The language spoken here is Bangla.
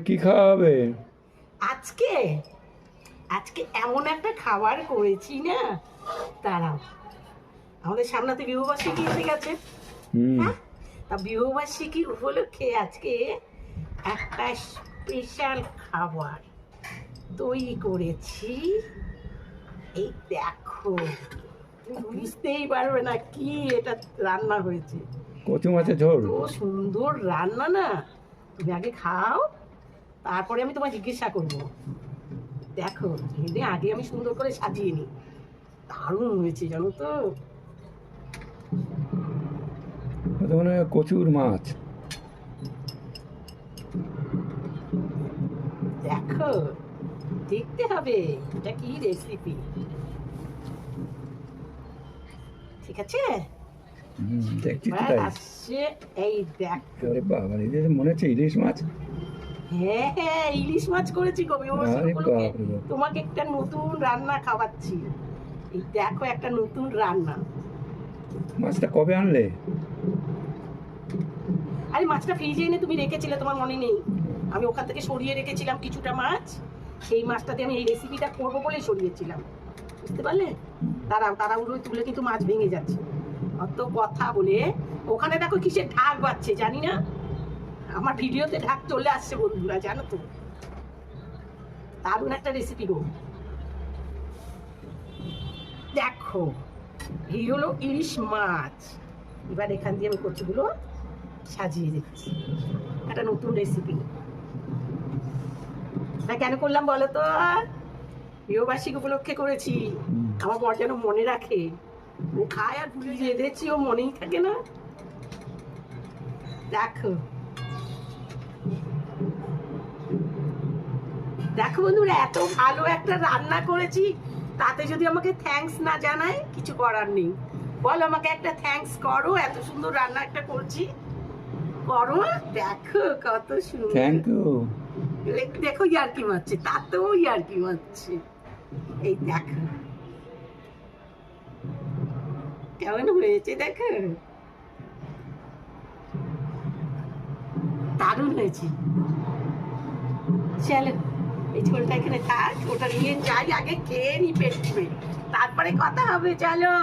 কি খাওয়াবে? আজকে আজকে এমন একটা খাবার করেছি না, দাঁড়াও। আমাদের সামনাতে বিবাহবার্ষিকী এসে গেছে। হ্যাঁ, তা বিবাহবার্ষিকী উপলক্ষে আজকে একটা স্পেশাল খাবার তৈরি করেছি। এই দেখো, তুমি বুঝতেই পারবে না কি এটা রান্না হয়েছে। কচু মাছের ঝোল। তো সুন্দর রান্না না, তুমি আগে খাও, তারপরে আমি তোমায় জিজ্ঞাসা করবো। দেখো, এনে আগে আমি সুন্দর করে সাজিয়ে নিই। দারুণ হয়েছে জানো তো। ওটা মনে হয় কচুর মাছ। দেখো, দেখতে হবে এটা কি রেসিপি। ঠিক আছে, দেখছি তো এবার তাই। আসছে এই দেখো। আরে বাবা, এই যে মনে হচ্ছে ইলিশ মাছ। হ্যাঁ হ্যাঁ, ইলিশ মাছ করেছি গো বিবাহবার্ষিকী আরে উপলক্ষে। বাপরে বাপ। তোমাকে একটা নতুন রান্না খাওয়াচ্ছি। এই দেখো, একটা নতুন রান্না। মাছটা কবে আনলে? আরে মাছটা ফ্রিজে এনে তুমি রেখেছিলে, তোমার মনে নেই? আমি ওখান থেকে সরিয়ে রেখেছিলাম কিছুটা মাছ। সেই মাছটাতে আমি এই রেসিপিটা করবো বলেই সরিয়েছিলাম, বুঝতে পারলে? তাড়াহুড়ো তুলে কিন্তু মাছ ভেঙে যাচ্ছে। অত কথা বলে ওখানে দেখো কিসের ঢাক বাজছে জানি না। আমার ভিডিওতে ঢাক চলে আসছে বন্ধুরা, জানো তো। দারুণ একটা রেসিপি গো। দেখো, এই হলো ইলিশ মাছ। এবার এখান দিয়ে আমি কচুগুলো সাজিয়ে দিচ্ছি। একটা নতুন রেসিপি। না কেন করলাম বলো তো? বিবাহবার্ষিকী উপলক্ষে করেছি। আমার বর যেন মনে রাখে। ও খায় আর ভুলে রেঁধেছি, ও মনেই থাকে না। দেখো দেখো বন্ধুরা, এত ভালো একটা রান্না করেছি, তাতে যদি আমাকে থ্যাঙ্কস না জানায়, কিছু করার নেই। বল, আমাকে একটা থ্যাঙ্কস করো, এত সুন্দর রান্না একটা করছি, করো। দেখো কত সুন্দর। Thank you. দেখো ইয়ার্কি মারছে, তাতেও ইয়ার্কি মারছে। এই দেখো কেমন হয়েছে, দেখো দারুণ হয়েছে। চলো, এই ঝোলটা এখানে থাক, ওটা নিয়ে যাই, আগে খেয়ে নি পেট পুড়ে, তারপরে কথা হবে। চলো।